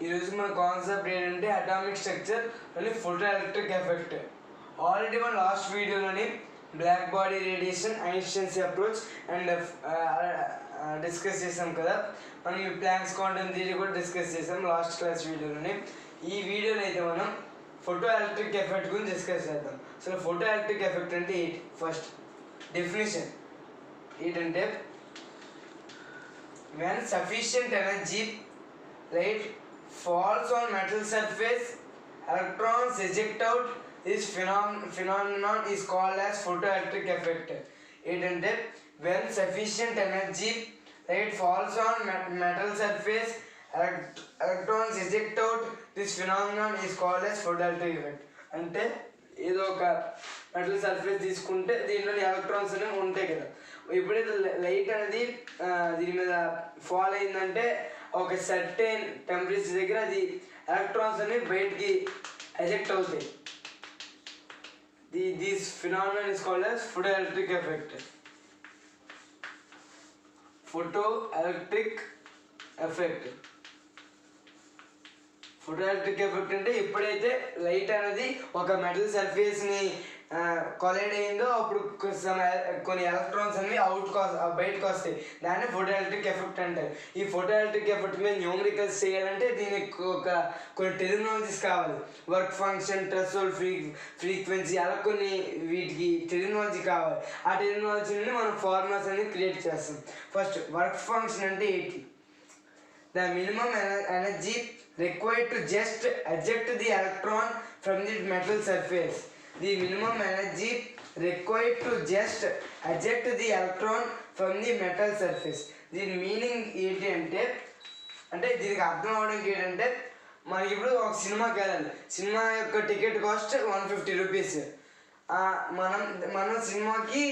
ఈరోజు మన కాన్సెప్ట్ ఏంటంటే అటామిక్ స్ట్రక్చర్ అని ఫోటో ఎలక్ట్రిక్ ఎఫెక్ట్. ఆల్రెడీ మన లాస్ట్ వీడియోలోని black body radiation, Einstein's approach and discuss చేసాం కదా. మనం ఈ ప్లాంక్స్ క్వాంటం థియరీ కూడా డిస్కస్ చేసాం లాస్ట్ క్లాస్ వీడియోలోని. ఈ వీడియోలో అయితే మనం ఫోటో ఎలక్ట్రిక్ ఎఫెక్ట్ గురించి డిస్కస్ చేద్దాం. అసలు ఫోటో ఎలక్ట్రిక్ ఎఫెక్ట్ అంటే ఏంటి? ఫస్ట్ డెఫినేషన్ ఏంటంటే, when sufficient energy light falls on metal surface, electrons eject out. This phenomenon is called as photoelectric effect. ఏంటంటే when sufficient energy light falls on metal surface, electrons eject out. This phenomenon is called as photoelectric effect. అంటే ఏదో ఒక metal surface తీసుకుంటే దీంట్లో electrons అనేవి ఉంటాయి కదా. ఎప్పుడైతే లైట్ అనేది దీని మీద ఫాల్ అయిందంటే ఒక సర్టెన్ టెంపరేచర్ దగ్గర అది ఎలక్ట్రాన్స్ అనేవి బయటికి ఎజెక్ట్ అవుతాయి. This phenomenon is called as photo electric effect. Photo electric effect photo electric effect అంటే ఎప్పుడైతే లైట్ అనేది ఒక మెటల్ సర్ఫేస్ని కొలైడ్ అయిందో అప్పుడు కొన్ని ఎలక్ట్రాన్స్ అనేవి బయటకు వస్తాయి. దాన్ని ఫోటో ఎలక్ట్రిక్ ఎఫెక్ట్ అంటారు. ఈ ఫోటో ఎలక్ట్రిక్ ఎఫెక్ట్ మీద న్యూమరికల్స్ చేయాలంటే దీనికి కొన్ని టెర్మినాలజీస్ కావాలి. వర్క్ ఫంక్షన్, థ్రెషోల్డ్ ఫ్రీక్వెన్సీ, అలా కొన్ని వీటికి టెర్మినాలజీ కావాలి. ఆ టెర్మినాలజీ నుండి మనం ఫార్ములాస్ అనేది క్రియేట్ చేస్తాం. ఫస్ట్ వర్క్ ఫంక్షన్ అంటే ఏంటి? The minimum energy required to just eject the electron from the metal surface. The minimum energy required to just eject the electron from the metal surface. దీని meaning ఏంటి అంటే దీనికి అర్థం అవడానికి ఏంటంటే, మనకి ఇప్పుడు ఒక సినిమాకి వెళ్ళాలి. సినిమా యొక్క టికెట్ కాస్ట్ 150 రూపీస్. మనం సినిమాకి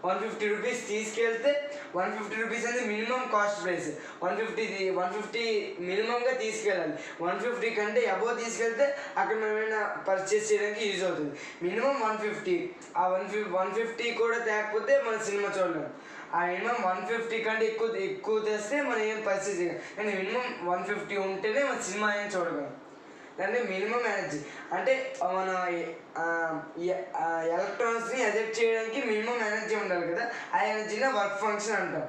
150 రూపీస్ తీసుకెళ్తే 150 రూపీస్ అనేది మినిమం కాస్ట్ ప్రైస్. 150 మినిమంగా తీసుకెళ్ళాలి. 150 కంటే అబోవ్ తీసుకెళ్తే అక్కడ మనం ఏమైనా పర్చేస్ చేయడానికి యూజ్ అవుతుంది. మినిమం 150. ఆ 150 కూడా తేకపోతే మన సినిమా చూడలేము. ఆ మినిమం 150 కంటే ఎక్కువ తెస్తే మనం ఏం పర్చేస్ చేయాలి. కానీ మినిమం 150 ఉంటేనే మన సినిమా ఏం చూడగలం. దాన్ని మినిమం ఎనర్జీ అంటే మన ఎలక్ట్రాన్స్ని ఎజెక్ట్ చేయడానికి మినిమం ఎనర్జీ ఉండాలి కదా. ఆ ఎనర్జీని వర్క్ ఫంక్షన్ అంటాం.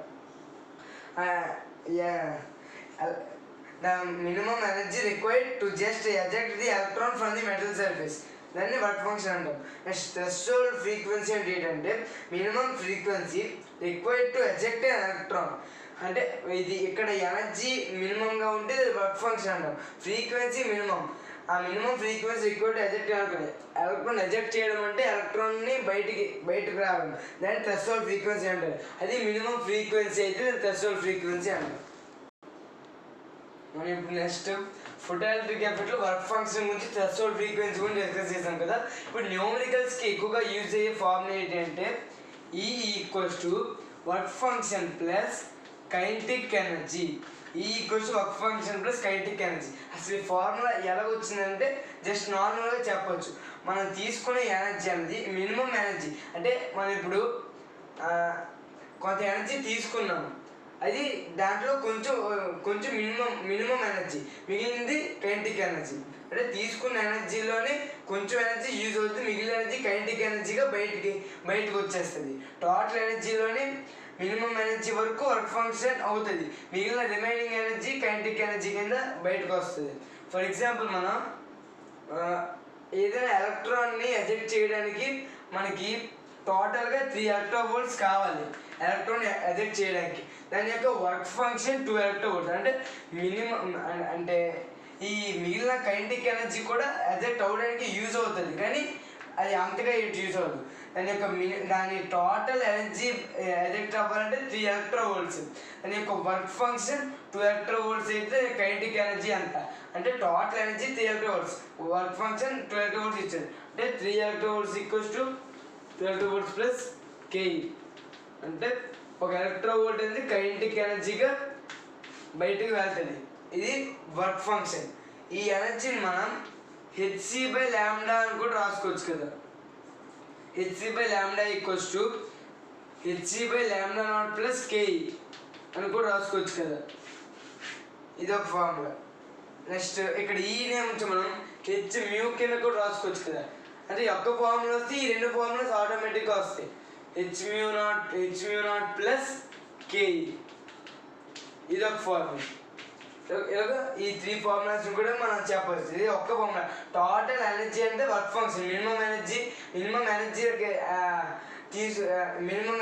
The minimum energy required to just eject the electron from the metal surface, దాన్ని వర్క్ ఫంక్షన్ అంటాం. నెక్స్ట్ థ్రెషోల్డ్ ఫ్రీక్వెన్సీ అంటే ఏంటంటే, minimum frequency required to eject electron. అంటే ఇది ఇక్కడ ఎనర్జీ మినిమంగా ఉంటే వర్క్ ఫంక్షన్ అంటాం. ఫ్రీక్వెన్సీ మినిమం, ఆ minimum frequency required to eject electron eject చేయడం అంటే ఎలక్ట్రాన్ని బయటకు రావడం, దాన్ని థ్రెషోల్డ్ ఫ్రీక్వెన్సీ అంటారు. అది మినిమం ఫ్రీక్వెన్సీ అయితే థ్రెషోల్డ్ ఫ్రీక్వెన్సీ అంటారు. మనం ఇప్పుడు నెక్స్ట్ ఫోటో ఎలక్ట్రిక్ ఎఫెక్ట్లో వర్క్ ఫంక్షన్ గురించి, థ్రెషోల్డ్ ఫ్రీక్వెన్సీ గురించి డిస్కస్ చేసాం కదా. ఇప్పుడు న్యూమరికల్స్కి ఎక్కువగా యూజ్ అయ్యే ఫార్ములా ఏంటంటే E equals to work function plus kinetic energy. E equals to work function plus kinetic energy. అసలు ఈ ఫార్ములా ఎలా వచ్చిందంటే జస్ట్ నార్మల్గా చెప్పొచ్చు. మనం తీసుకునే ఎనర్జీ అనేది మినిమం ఎనర్జీ. అంటే మనం ఇప్పుడు కొంత ఎనర్జీ తీసుకున్నాము, అది దాంట్లో కొంచెం మినిమం ఎనర్జీ, మిగిలింది కైనెటిక్ ఎనర్జీ. అంటే తీసుకున్న ఎనర్జీలోనే కొంచెం ఎనర్జీ యూజ్ అవుతుంది, మిగిలిన ఎనర్జీ కైనెటిక్ ఎనర్జీగా బయటకు వచ్చేస్తుంది. టోటల్ ఎనర్జీలోనే మినిమం ఎనర్జీ వరకు వర్క్ ఫంక్షన్ అవుతుంది, మిగిలిన రిమైనింగ్ ఎనర్జీ కైనెటిక్ ఎనర్జీ కింద బయటకు వస్తుంది. ఫర్ ఎగ్జాంపుల్, మనం ఏదైనా ఎలక్ట్రాన్ని ఎజెక్ట్ చేయడానికి మనకి టోటల్గా 3 eV కావాలి. ఎలక్ట్రాన్ ఎజెక్ట్ చేయడానికి దాని యొక్క వర్క్ ఫంక్షన్ 2 eV. అంటే మినిమం అంటే ఈ మిగిలిన కైనెటిక్ ఎనర్జీ కూడా ఎజెక్ట్ అవ్వడానికి యూజ్ అవుతుంది, కానీ అది అంతగా యూజ్ అవ్వదు. దాని టోటల్ ఎనర్జీ ఎజెక్ట్ అవ్వాలంటే 3 eV. దాని యొక్క వర్క్ ఫంక్షన్ 2 eV అయితే కైనెటిక్ ఎనర్జీ అంత. అంటే total energy 3 eV, work function 2 eV ఇచ్చారు. అంటే 3 eV equals to 2 eV plus KE. అంటే ఒక eV అనేది కైనెటిక్ ఎనర్జీగా బయటకు వెళ్తుంది. ఇది వర్క్ ఫంక్షన్. ఈ ఎనర్జీని మనం hc/λ అని కూడా రాసుకోవచ్చు కదా. hc/λ equals to hc/λ0 plus KE అని కూడా రాసుకోవచ్చు కదా. ఇది ఒక ఫార్ములా. నెక్స్ట్ ఇక్కడ ఈ నేమ్ నుంచి మనం హెచ్ మ్యూ కింద కూడా రాసుకోవచ్చు కదా, అంటే ఒక్క ఫార్ములా వస్తే ఈ రెండు ఫార్ములాస్ ఆటోమేటిక్గా వస్తాయి. H mu naught plus KE ఇది ఒక ఫార్ములా. ఇలాగ ఈ 3 ఫార్ములాస్ కూడా మనం చెప్పవచ్చు. ఇది ఒక్క ఫార్ములా. టోటల్ ఎనర్జీ అంటే వర్క్ ఫంక్షన్, మినిమం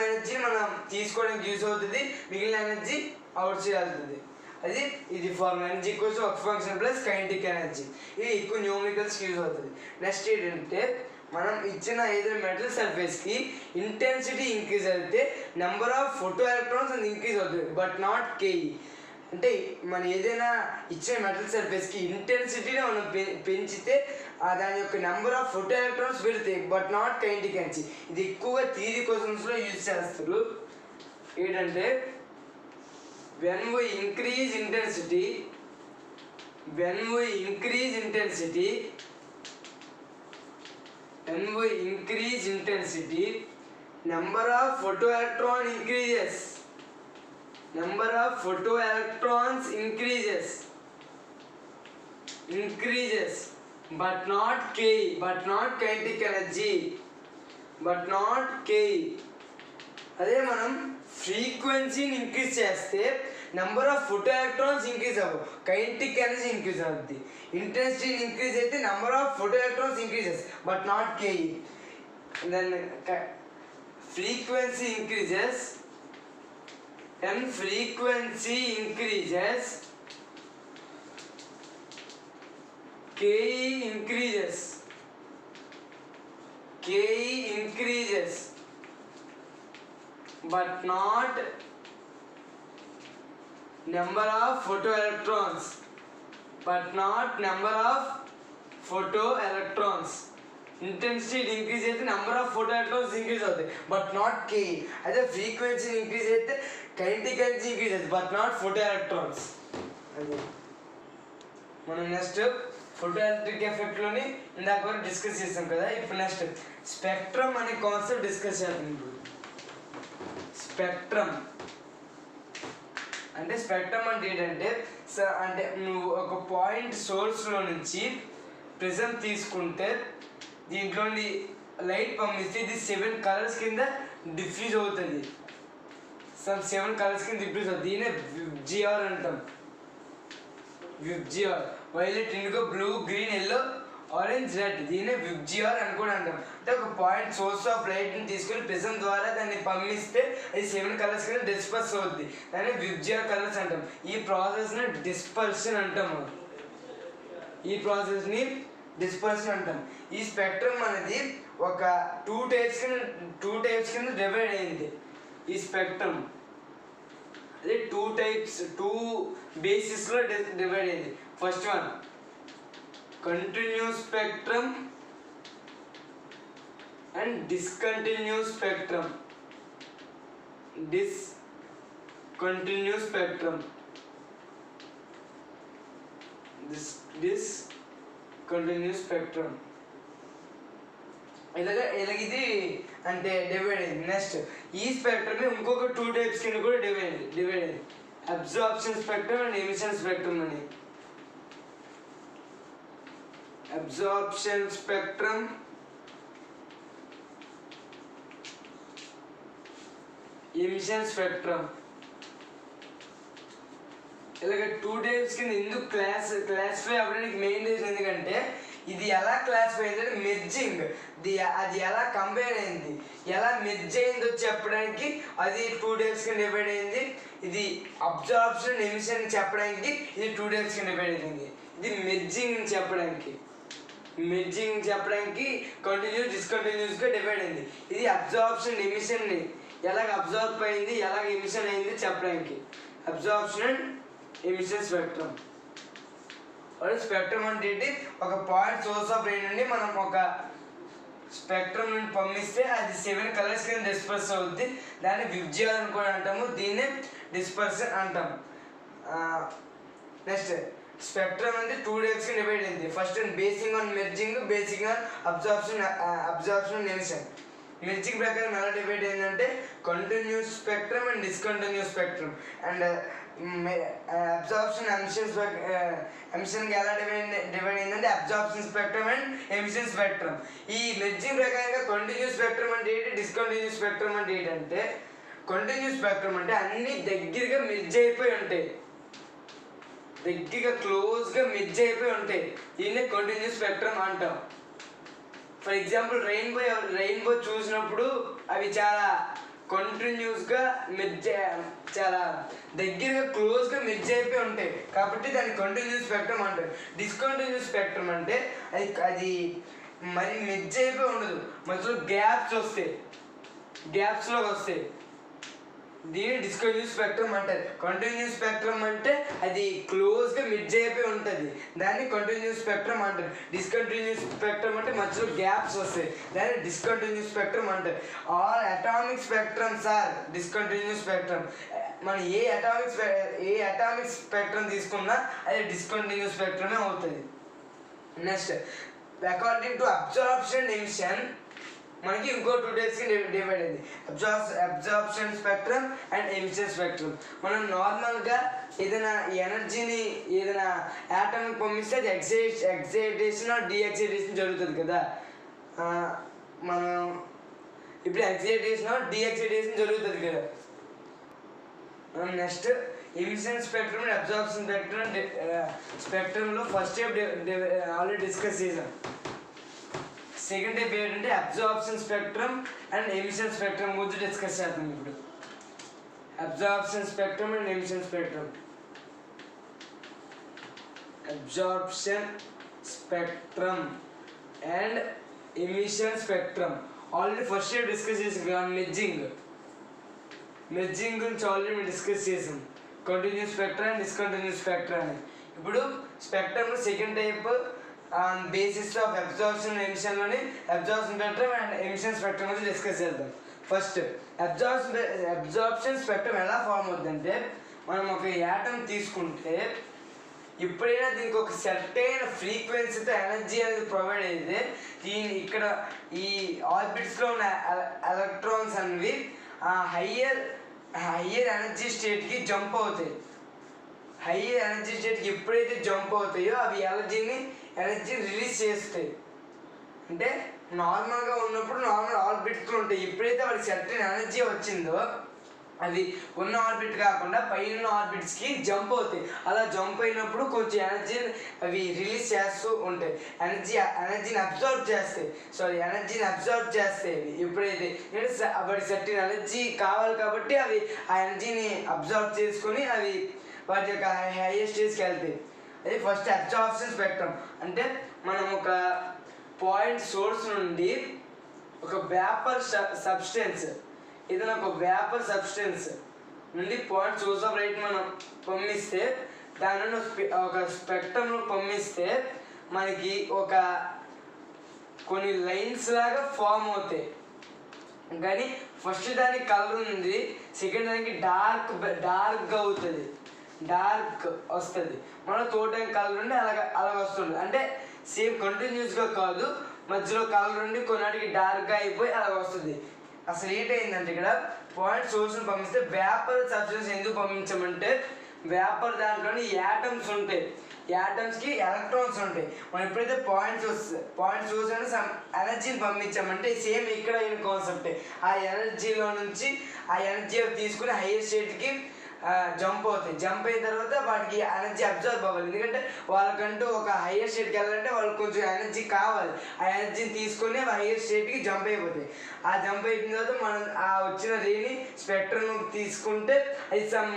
ఎనర్జీ మనం తీసుకోవడానికి యూస్ అవుతుంది, మిగిలిన ఎనర్జీ అవుట్ సైడ్ వెళ్తుంది. అది ఇది formula. Energy equals work function plus kinetic energy. ఇది ఎక్కువ న్యూమరికల్స్ యూజ్ అవుతుంది. నెక్స్ట్ ఏంటంటే మనం ఇచ్చిన ఏదైనా మెటల్ సర్ఫేస్కి ఇంటెన్సిటీ ఇంక్రీజ్ అయితే నెంబర్ ఆఫ్ ఫోటో ఎలక్ట్రాన్స్ అది ఇంక్రీజ్ అవుతుంది, బట్ నాట్ కేఈ. అంటే మనం ఏదైనా ఇచ్చిన మెటల్ సర్ఫేస్కి ఇంటెన్సిటీని మనం పెంచితే దాని యొక్క నెంబర్ ఆఫ్ ఫోటో ఎలక్ట్రాన్స్ పెడతాయి, బట్ నాట్ కైనెటిక్ ఎనర్జీ. ఇది ఎక్కువగా థియరీ క్వశ్చన్స్లో యూజ్ చేస్తారు. ఏంటంటే when we increase intensity, number of photoelectron increases but not kinetic energy, అదే మనం ఫ్రీక్వెన్సీని ఇంక్రీజ్ చేస్తే number of photo electrons increase అవ్వవు, కైనెటిక్ ఎనర్జీ ఇంక్రీజ్ అవుతుంది. ఇంటెన్సిటీ ఇంక్రీజ్ అయితే number of photo electrons increases but not KE. Then frequency increases, KE increases but not number of photoelectrons, intensity increase అయితే number of photoelectrons increase అవుతాయి, but not K E. అదే frequency increase అయితే kinetic energy increase అవుతుంది, but not ఫోటోఎలక్ట్రాన్స్. అది మనం next photo electric ఎఫెక్ట్లోని ఇందాక వరకు discuss చేస్తాం కదా. ఇప్పుడు నెక్స్ట్ స్పెక్ట్రమ్ అనే కాన్సెప్ట్ డిస్కస్ చేస్తాం. ఇప్పుడు స్పెక్ట్రమ్ అంటే ఏంటంటే అంటే నువ్వు ఒక పాయింట్ సోర్స్లో నుంచి ప్రిజం తీసుకుంటే దీంట్లోని లైట్ పంపిస్తే ఇది 7 కలర్స్ కింద డిఫ్యూజ్ అవుతుంది. 7 కలర్స్ కింద డిఫ్యూజ్ అవుతుంది. దీనే విబ్జిఆర్ అంటాం. Violet, indigo, blue, green, yellow, orange, red. దీనే విబ్జిఆర్ అని కూడా అంటాం. అంటే ఒక పాయింట్ సోర్స్ ఆఫ్ లైట్ని తీసుకొని ప్రిజం ద్వారా దాన్ని పంపిస్తే అది 7 కలర్స్ కింద డిస్పర్స్ అవుతుంది. దాన్ని విబ్జిఆర్ కలర్స్ అంటాం. ఈ ప్రాసెస్ని డిస్పర్షన్ అంటాము. ఈ స్పెక్ట్రమ్ అనేది ఒక 2 టైప్స్ కింద డివైడ్ అయింది. ఈ స్పెక్ట్రమ్ అదే 2 బేసిస్లో డివైడ్ అయింది. First one continuous spectrum and discontinuous spectrum. Continuous spectrum ఇది అంటే డివైడ్ అయింది. నెక్స్ట్ ఈ స్పెక్ట్రమ్ ఇంకొక 2 టైప్స్ కింద కూడా డివైడ్ అయింది. Absorption spectrum and emission spectrum అని. అబ్జార్ప్షన్ స్పెక్ట్రమ్, ఎమిషన్ స్పెక్ట్రమ్ ఇలాగ 2 టైప్స్ కింద. ఎందుకు క్లాసిఫై అవ్వడానికి మెయిన్ రీజన్ ఎందుకంటే ఇది ఎలా క్లాసిఫై అయిందంటే మెర్జింగ్, అది ఎలా కంపేర్ అయింది, ఎలా మెర్జ్ అయిందో చెప్పడానికి అది 2 టైప్స్ కింద డివైడ్ అయింది. ఇది అబ్జార్ప్షన్, ఎమిషన్ చెప్పడానికి ఇది 2 టైప్స్ కింద డివైడ్ అయింది. ఇది మెర్జింగ్ చెప్పడానికి కంటిన్యూస్ డిస్కంటిన్యూస్గా డివైడ్ అయింది. ఇది అబ్జార్ప్షన్ ఎమిషన్ని ఎలాగ అబ్జార్బ్ అయింది, ఎలాగ ఎమిషన్ అయింది చెప్పడానికి. Absorption and emission spectrum. Spectrum అంటే ఏంటి? ఒక పాయింట్ సోర్స్ ఆఫ్ రే నుండి మనం ఒక స్పెక్ట్రమ్ నుండి పంపిస్తే అది 7 కలర్స్ కింద డిస్పర్స్ అవుద్ది. దాన్ని విబ్జిఆర్ అని కూడా అంటాము. దీన్నే డిస్పర్షన్ అంటాం. నెక్స్ట్ స్పెక్ట్రమ్ అంటే 2 టైప్స్ కింద డివైడ్ అయింది. First basing on merging, basing on absorption and emission. Merging ప్రకారం ఎలా డివైడ్ అయిందంటే continuous spectrum and discontinuous spectrum. And absorption ఎమిషన్కి ఎలా డివైడ్ అయిందంటే absorption spectrum and emission spectrum. ఈ మెర్జింగ్ ప్రకారంగా కంటిన్యూస్ స్పెక్ట్రమ్ అంటే ఏంటి, డిస్కంటిన్యూస్ స్పెక్ట్రమ్ అంటే ఏంటంటే, కంటిన్యూస్ స్పెక్ట్రమ్ అంటే అన్నీ దగ్గరగా మెర్జ్ అయిపోయి ఉంటాయి, దగ్గరగా క్లోజ్గా మెర్జ్ అయిపోయి ఉంటాయి. దీన్నే కంటిన్యూస్ స్పెక్ట్రమ్ అంటాం. ఫర్ ఎగ్జాంపుల్ రెయిన్బో చూసినప్పుడు అవి చాలా కంటిన్యూస్గా చాలా దగ్గరగా క్లోజ్గా మెర్జ్ అయిపోయి ఉంటాయి కాబట్టి దాన్ని కంటిన్యూస్ స్పెక్ట్రమ్ అంటారు. డిస్కంటిన్యూస్ స్పెక్ట్రమ్ అంటే అది మరి మెర్జ్ అయిపోయి ఉండదు, మధ్యలో గ్యాప్స్లోకి వస్తాయి. దీన్ని డిస్కంటిన్యూస్ స్పెక్ట్రమ్ అంటారు. కంటిన్యూస్ స్పెక్ట్రమ్ అంటే అది క్లోజ్గా మెర్జ్ అయిపోయి ఉంటుంది, దాన్ని కంటిన్యూస్ స్పెక్ట్రమ్ అంటారు. డిస్కంటిన్యూస్ స్పెక్ట్రమ్ అంటే మధ్యలో గ్యాప్స్ వస్తాయి, దాన్ని డిస్కంటిన్యూస్ స్పెక్ట్రమ్ అంటారు. All atomic spectrums are discontinuous spectrum. మనం ఏ అటామిక్ స్పెక్ట్రమ్ తీసుకున్నా అది డిస్కంటిన్యూస్ స్పెక్ట్రమే అవుతుంది. Next, according to absorption emission మనకి ఇంకో 2 టైప్స్కి డివైడ్ అయింది, absorption spectrum and emission spectrum. మనం నార్మల్గా ఏదైనా ఎనర్జీని ఏదైనా యాటమ్కి పంపిస్తే అది ఎక్సైటేషన్ డీఎక్సైటేషన్ జరుగుతుంది కదా. మనం ఇప్పుడు ఎక్సైటేషన్ డీఎక్సైటేషన్ జరుగుతుంది కదా. మనం next emission spectrum and absorption స్పెక్ట్రమ్లో ఫస్ట్ టైప్ ఆల్రెడీ డిస్కస్ చేసాం. సెకండ్ టైప్ ఏంటంటే absorption spectrum and emission spectrum గురించి డిస్కస్ చేద్దాం. ఇప్పుడు absorption spectrum and emission spectrum. Absorption spectrum and emission spectrum already first type discuss చేసాం. Merging గురించి already discuss చేసాం, continuous spectrum and discontinuous spectrum అని. ఇప్పుడు స్పెక్ట్రమ్లో second type basis of absorption ఎమిషన్లోని absorption spectrum and emission spectrum గురించి discuss చేద్దాం. First absorption spectrum ఎలా ఫామ్ అవుతుందంటే, మనం ఒక యాటమ్ తీసుకుంటే ఎప్పుడైనా దీనికి ఒక సర్టైన్ ఫ్రీక్వెన్సీతో ఎనర్జీ అనేది ప్రొవైడ్ అయితే ఇక్కడ ఈ ఆర్బిట్స్లో ఉన్న ఎలక్ట్రాన్స్ అనేవి హయ్యర్ ఎనర్జీ స్టేట్కి జంప్ అవుతాయి. హయ్యర్ ఎనర్జీ స్టేట్కి ఎప్పుడైతే జంప్ అవుతాయో అవి ఎనర్జీ రిలీజ్ చేస్తాయి. అంటే నార్మల్గా ఉన్నప్పుడు నార్మల్ ఆర్బిట్స్లో ఉంటాయి, ఎప్పుడైతే వాడికి సర్టైన్ ఎనర్జీ వచ్చిందో అవి ఉన్న ఆర్బిట్ కాకుండా పైన ఆర్బిట్స్కి జంప్ అవుతాయి. అలా జంప్ అయినప్పుడు కొంచెం ఎనర్జీని అవి రిలీజ్ చేస్తూ ఉంటాయి, ఎనర్జీని అబ్జర్వ్ చేస్తాయి. ఎప్పుడైతే వాడి సర్టైన్ ఎనర్జీ కావాలి కాబట్టి అవి ఆ ఎనర్జీని అబ్జర్వ్ చేసుకొని అవి వాటి యొక్క హైయెస్ట్ స్టేజ్కి వెళ్తాయి. అది ఫస్ట్ అబ్జార్ప్షన్ స్పెక్ట్రమ్. అంటే మనం ఒక పాయింట్ సోర్స్ నుండి ఒక వేపర్ సబ్స్టెన్స్ ఏదైనా ఒక వేపర్ సబ్స్టెన్స్ నుండి పాయింట్ సోర్స్ ఆఫ్ లైట్ మనం పంపిస్తే దానిని ఒక స్పెక్ట్రమ్లో పంపిస్తే మనకి కొన్ని లైన్స్ లాగా ఫామ్ అవుతాయి. కానీ ఫస్ట్ దానికి కలర్ ఉంది, సెకండ్ దానికి డార్క్గా అవుతుంది, డార్క్ వస్తుంది. మన తోటం కలర్ నుండి అలాగ వస్తుంది. అంటే సేమ్ కంటిన్యూస్గా కాదు, మధ్యలో కలర్ నుండి కొన్నిటికి డార్క్గా అయిపోయి అలాగ వస్తుంది. అసలు ఏంటైందంటే ఇక్కడ పాయింట్ సోర్స్ని పంపిస్తే వేపర్ సబ్స్టెన్స్ ఎందుకు పంపించమంటే, వేపర్ దాంట్లోని యాటమ్స్ ఉంటాయి, యాటమ్స్కి ఎలక్ట్రాన్స్ ఉంటాయి. మనం ఎప్పుడైతే పాయింట్ సోర్స్ అని ఎనర్జీని పంపించామంటే సేమ్ ఇక్కడ అయిన కాన్సెప్టే. ఆ ఎనర్జీలో నుంచి ఆ ఎనర్జీ తీసుకుని హైయర్ స్టేట్కి జంప్ అవుతాయి. జంప్ అయిన తర్వాత వాటికి ఎనర్జీ అబ్జర్వ్ అవ్వాలి, ఎందుకంటే వాళ్ళకంటూ ఒక హైయర్ స్టేట్కి వెళ్ళాలంటే వాళ్ళకి కొంచెం ఎనర్జీ కావాలి. ఆ ఎనర్జీని తీసుకొని హైయర్ స్టేట్కి జంప్ అయిపోతాయి. ఆ జంప్ అయిపోయిన తర్వాత మనం ఆ వచ్చిన రేని స్పెక్ట్రమ్ తీసుకుంటే అది సమ్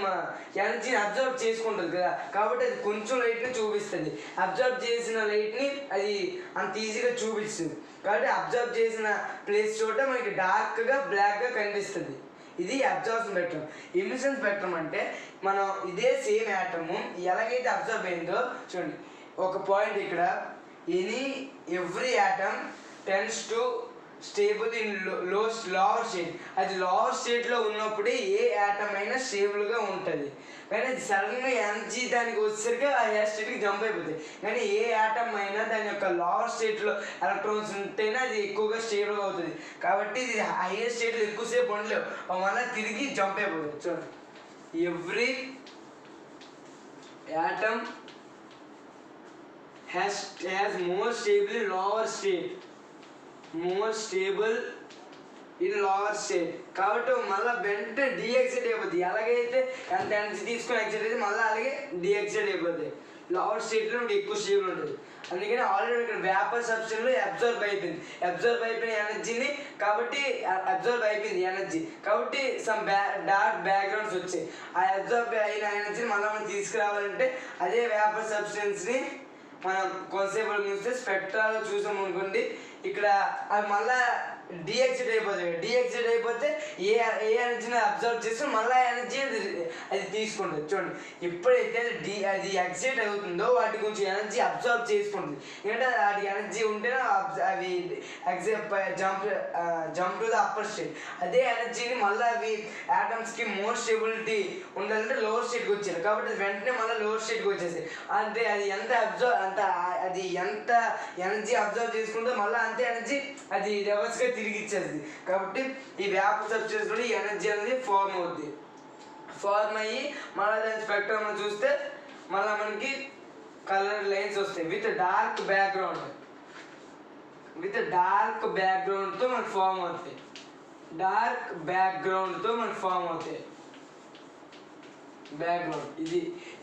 ఎనర్జీని అబ్జర్వ్ చేసుకుంటుంది కదా, కాబట్టి అది కొంచెం లైట్ని చూపిస్తుంది. అబ్జర్వ్ చేసిన లైట్ని అది అంత ఈజీగా చూపిస్తుంది. కాబట్టి అబ్జర్వ్ చేసిన ప్లేస్ చోట మనకి డార్క్గా బ్లాక్గా కనిపిస్తుంది. ఇది అబ్జార్ప్షన్ స్పెక్ట్రమ్. ఎమిషన్ స్పెక్ట్రమ్ అంటే మనం ఇదే సేమ్ యాటము ఎలాగైతే అబ్జర్వ్ అయిందో చూడండి, ఒక పాయింట్ ఇక్కడ every atom tends to stable in lower state. అది లోవర్ స్టేట్లో ఉన్నప్పుడే ఏ యాటమ్ అయినా స్టేబుల్గా ఉంటుంది. కానీ అది సడన్గా ఎనర్జీ దానికి వచ్చేసరికి ఆ హైయర్ స్టేట్కి జంప్ అయిపోతుంది. కానీ ఏ యాటమ్ అయినా దాని యొక్క లోవర్ స్టేట్లో ఎలక్ట్రాన్స్ ఉంటేనే అది ఎక్కువగా స్టేబుల్గా అవుతుంది. కాబట్టి ఇది హైయర్ స్టేట్లో ఎక్కువసేపు ఉండలేవు, మళ్ళీ తిరిగి జంప్ అయిపోతుంది. చూడండి, every atom has more stable lower state, more stable in lower state. కాబట్టి మళ్ళీ వెంటనే డీఎక్సైట్ అయిపోతుంది. ఎలాగైతే ఎంత ఎనర్జీ తీసుకొని ఎక్సైట్ అయితే మళ్ళీ అలాగే డీఎక్సైట్ అయిపోతుంది. లోవర్ స్టేట్లో మనకి ఎక్కువ స్టేబుల్ ఉంటుంది. అందుకని ఆల్రెడీ ఇక్కడ వేపర్ సబ్స్టెన్స్లో అబ్జర్వ్ అయిపోయిన ఎనర్జీని, కాబట్టి అబ్జర్వ్ అయిపోయింది ఎనర్జీ, కాబట్టి సమ్ డార్క్ బ్యాక్గ్రౌండ్స్ వచ్చాయి. ఆ అబ్జర్వ్ అయిన ఎనర్జీని మళ్ళీ మనం తీసుకురావాలంటే అదే వేపర్ సబ్స్టెన్స్ని మనం కొంతసేపు చూస్తే స్పెక్ట్రాలో చూసాం అనుకోండి, ఇక్కడ అది మళ్ళీ డీఎక్సైట్ అయిపోతే ఏ ఎనర్జీని అబ్జర్వ్ చేసి మళ్ళీ ఎనర్జీ అది తీసుకుంటుంది. చూడండి, ఎప్పుడైతే అది ఎక్సైట్ అవుతుందో వాటి గురించి ఎనర్జీ అబ్జర్వ్ చేసుకుంటుంది. ఎందుకంటే వాటి ఎనర్జీ ఉంటేనే అవి jump to the upper state. అదే ఎనర్జీని మళ్ళీ అవి యాటమ్స్కి మోర్ స్టెబిలిటీ ఉండాలంటే లోవర్ స్టేట్కి వచ్చారు, కాబట్టి వెంటనే మళ్ళీ లోవర్ స్టేట్కి వచ్చేసి అంటే అది ఎంత ఎనర్జీ అబ్జర్వ్ చేసుకుంటే మళ్ళీ అంతే ఎనర్జీ అది రివర్స్గా తిరిగి ఇచ్చేస్తుంది. కాబట్టి ఈ వేపర్ సబ్స్టెన్స్ కూడా ఈ ఎనర్జీ అనేది ఫార్మ్ అవుద్ది. ఫార్మ్ అయ్యి మళ్ళీ దాని స్పెక్ట్రమ్ చూస్తే మళ్ళీ మనకి కలర్ లైన్స్ వస్తాయి విత్ డార్క్ బ్యాక్గ్రౌండ్తో మనకు ఫార్మ్ అవుతాయి. బ్యాక్గ్రౌండ్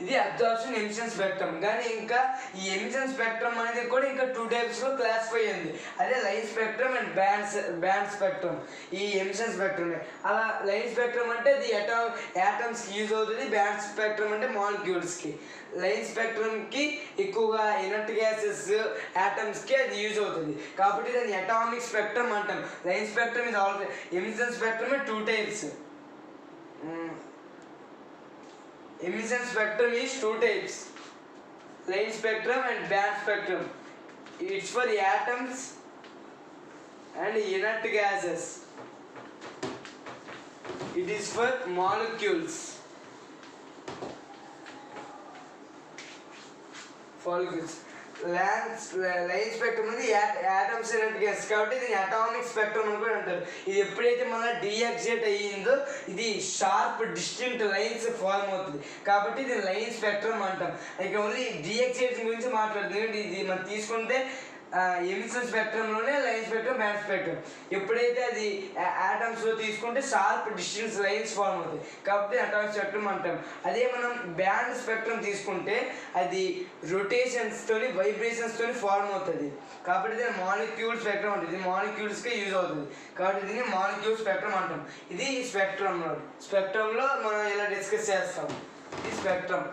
ఇది అబ్జార్ప్షన్ ఎమిషన్ స్పెక్ట్రమ్. కానీ ఇంకా ఈ ఎమిషన్ స్పెక్ట్రమ్ అనేది కూడా ఇంకా 2 టైప్స్లో క్లాసిఫై అయింది. అదే line spectrum and band spectrum. ఈ ఎమిషన్ స్పెక్ట్రమ్ అలా లైన్ స్పెక్ట్రమ్ అంటే అది యాటమ్స్కి యూజ్ అవుతుంది, బ్యాండ్ స్పెక్ట్రమ్ అంటే మాలిక్యూల్స్కి. లైన్ స్పెక్ట్రమ్కి ఎక్కువగా ఇనర్ట్ గ్యాసెస్ యాటమ్స్కి అది యూజ్ అవుతుంది, కాబట్టి దాన్ని అటామిక్ స్పెక్ట్రమ్ అంటాం. లైన్ స్పెక్ట్రమ్ ఇది already emission spectrum 2 types. Emission spectrum is 2 types, line spectrum and band spectrum. It's for the atoms and inert gases. It is for molecules. Line spectrum అనేది atoms inert gas, కాబట్టి దీన్ని atomic spectrum అని కూడా అంటారు. ఇది ఎప్పుడైతే మన డీఎక్సైట్ అయ్యిందో ఇది షార్ప్ డిస్టింక్ట్ లైన్స్ ఫార్మ్ అవుతుంది, కాబట్టి ఇది లైన్ స్పెక్ట్రమ్ అంటాం. ఇక ఓన్లీ డీఎక్సైట్ గురించి మాట్లాడుతుంది. ఇది మనం తీసుకుంటే ఎమిషన్ స్పెక్ట్రమ్లోనే లైన్ స్పెక్ట్రమ్, బ్యాండ్ స్పెక్ట్రమ్. ఎప్పుడైతే అది యాటమ్స్లో తీసుకుంటే షార్ప్ డిస్టెన్స్ లైన్స్ ఫార్మ్ అవుతాయి, కాబట్టి అటామిక్ స్పెక్ట్రమ్ అంటాం. అదే మనం బ్యాండ్ స్పెక్ట్రమ్ తీసుకుంటే అది రొటేషన్స్తోని వైబ్రేషన్స్తోని ఫార్మ్ అవుతుంది, కాబట్టి దీన్ని మాలిక్యూల్ స్పెక్ట్రమ్ ఉంటుంది. ఇది మాలిక్యూల్స్కే యూజ్ అవుతుంది, కాబట్టి దీన్ని మాలిక్యూల్ స్పెక్ట్రమ్ అంటాం. ఇది స్పెక్ట్రమ్లో మనం ఇలా డిస్కస్ చేస్తాం. ఇది స్పెక్ట్రమ్.